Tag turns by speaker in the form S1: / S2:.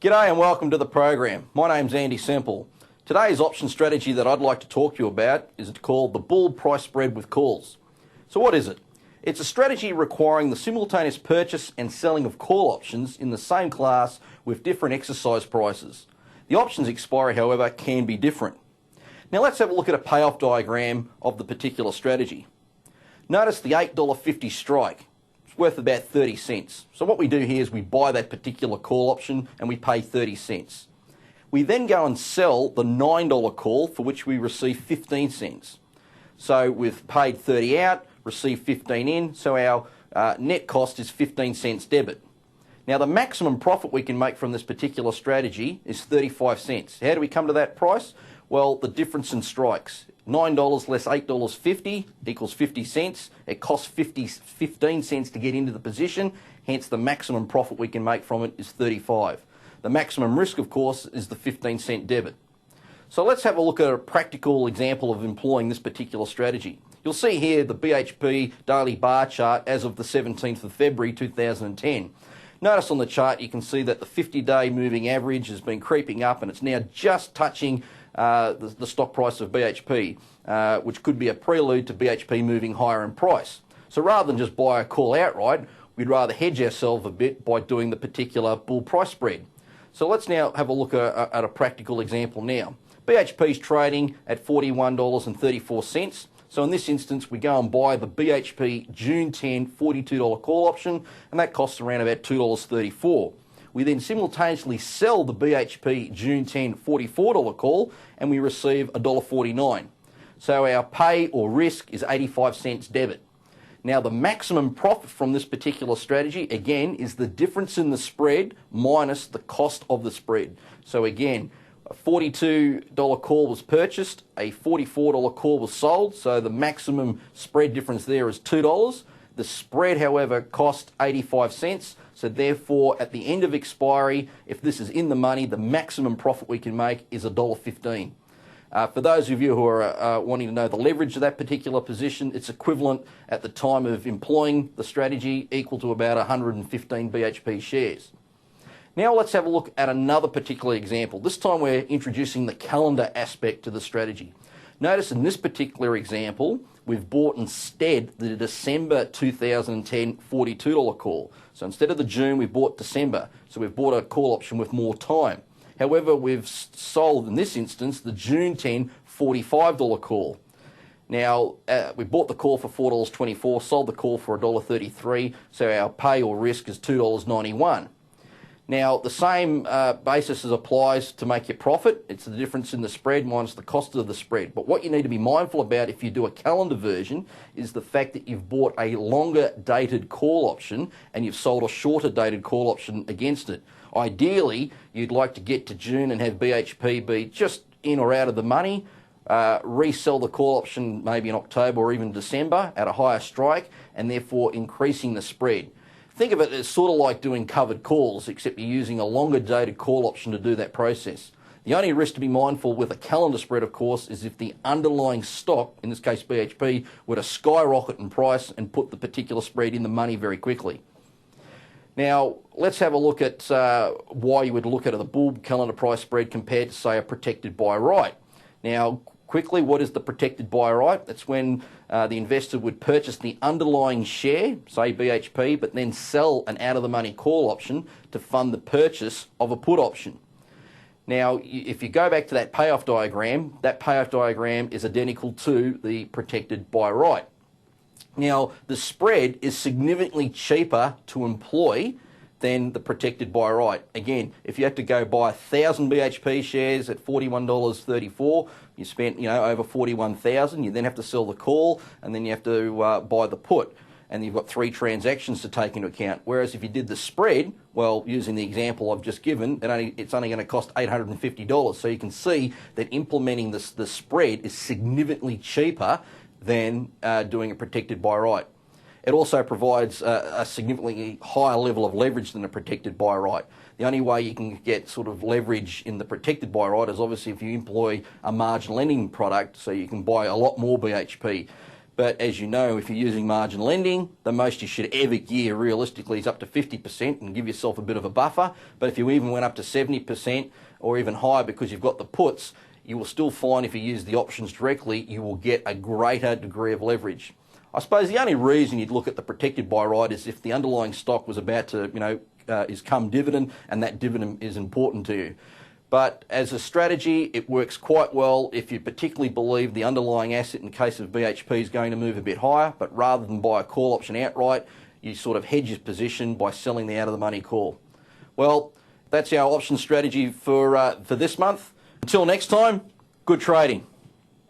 S1: G'day and welcome to the program. My name's Andy Semple. Today's option strategy that I'd like to talk to you about is called the bull price spread with calls. So what is it? It's a strategy requiring the simultaneous purchase and selling of call options in the same class with different exercise prices. The options expiry, however, can be different. Now let's have a look at a payoff diagram of the particular strategy. Notice the $8.50 strike. Worth about 30 cents. So what we do here is we buy that particular call option and we pay 30 cents. We then go and sell the $9 call for which we receive 15 cents. So we've paid 30 out, received 15 in, so our net cost is 15 cents debit. Now the maximum profit we can make from this particular strategy is 35 cents. How do we come to that price? Well, the difference in strikes. $9 less $8.50 equals 50 cents. It costs 15 cents to get into the position, hence the maximum profit we can make from it is 35. The maximum risk, of course, is the 15 cent debit. So let's have a look at a practical example of employing this particular strategy. You'll see here the BHP daily bar chart as of the 17th of February 2010. Notice on the chart you can see that the 50-day moving average has been creeping up and it's now just touching the stock price of BHP, which could be a prelude to BHP moving higher in price. So rather than just buy a call outright, we'd rather hedge ourselves a bit by doing the particular bull price spread. So let's now have a look at a practical example now. BHP is trading at $41.34. So in this instance, we go and buy the BHP June 10 $42 call option, and that costs around about $2.34. We then simultaneously sell the BHP June 10 $44 call and we receive $1.49. So our pay or risk is 85 cents debit. Now the maximum profit from this particular strategy, again, is the difference in the spread minus the cost of the spread. So again, a $42 call was purchased, a $44 call was sold, so the maximum spread difference there is $2. The spread, however, cost 85 cents, so therefore at the end of expiry, if this is in the money, the maximum profit we can make is $1.15. For those of you who are wanting to know the leverage of that particular position, it's equivalent at the time of employing the strategy equal to about 115 BHP shares. Now let's have a look at another particular example. This time we're introducing the calendar aspect to the strategy. Notice in this particular example, we've bought instead the December 2010 $42 call. So instead of the June, we've bought December. So we've bought a call option with more time. However, we've sold, in this instance, the June 10 $45 call. Now, we bought the call for $4.24, sold the call for $1.33, so our pay or risk is $2.91. Now, the same basis applies to make your profit. It's the difference in the spread minus the cost of the spread. But what you need to be mindful about if you do a calendar version is the fact that you've bought a longer dated call option and you've sold a shorter dated call option against it. Ideally, you'd like to get to June and have BHP be just in or out of the money, resell the call option maybe in October or even December at a higher strike, and therefore increasing the spread. Think of it as sort of like doing covered calls, except you're using a longer dated call option to do that process. The only risk to be mindful with a calendar spread, of course, is if the underlying stock, in this case BHP, were to skyrocket in price and put the particular spread in the money very quickly. Now, let's have a look at why you would look at the bull calendar price spread compared to, say, a protected buy right. Now, quickly, what is the protected buy right? That's when the investor would purchase the underlying share, say BHP, but then sell an out-of-the-money call option to fund the purchase of a put option. Now, if you go back to that payoff diagram is identical to the protected buy right. Now, the spread is significantly cheaper to employ than the protected buy right. Again, if you had to go buy 1,000 BHP shares at $41.34, you spent over $41,000. You then have to sell the call, and then you have to buy the put, and you've got 3 transactions to take into account. Whereas if you did the spread, well, using the example I've just given, it's only going to cost $850. So you can see that implementing the spread is significantly cheaper than doing a protected buy right. It also provides a significantly higher level of leverage than a protected buy right. The only way you can get sort of leverage in the protected buy right is obviously if you employ a margin lending product, so you can buy a lot more BHP. But as you know, if you're using margin lending, the most you should ever gear realistically is up to 50% and give yourself a bit of a buffer. But if you even went up to 70% or even higher because you've got the puts, you will still find if you use the options directly, you will get a greater degree of leverage. I suppose the only reason you'd look at the protected by right is if the underlying stock was about to, is come dividend, and that dividend is important to you. But as a strategy, it works quite well if you particularly believe the underlying asset, in the case of BHP, is going to move a bit higher, but rather than buy a call option outright, you sort of hedge your position by selling the out-of-the-money call. Well, that's our option strategy for this month. Until next time, good trading.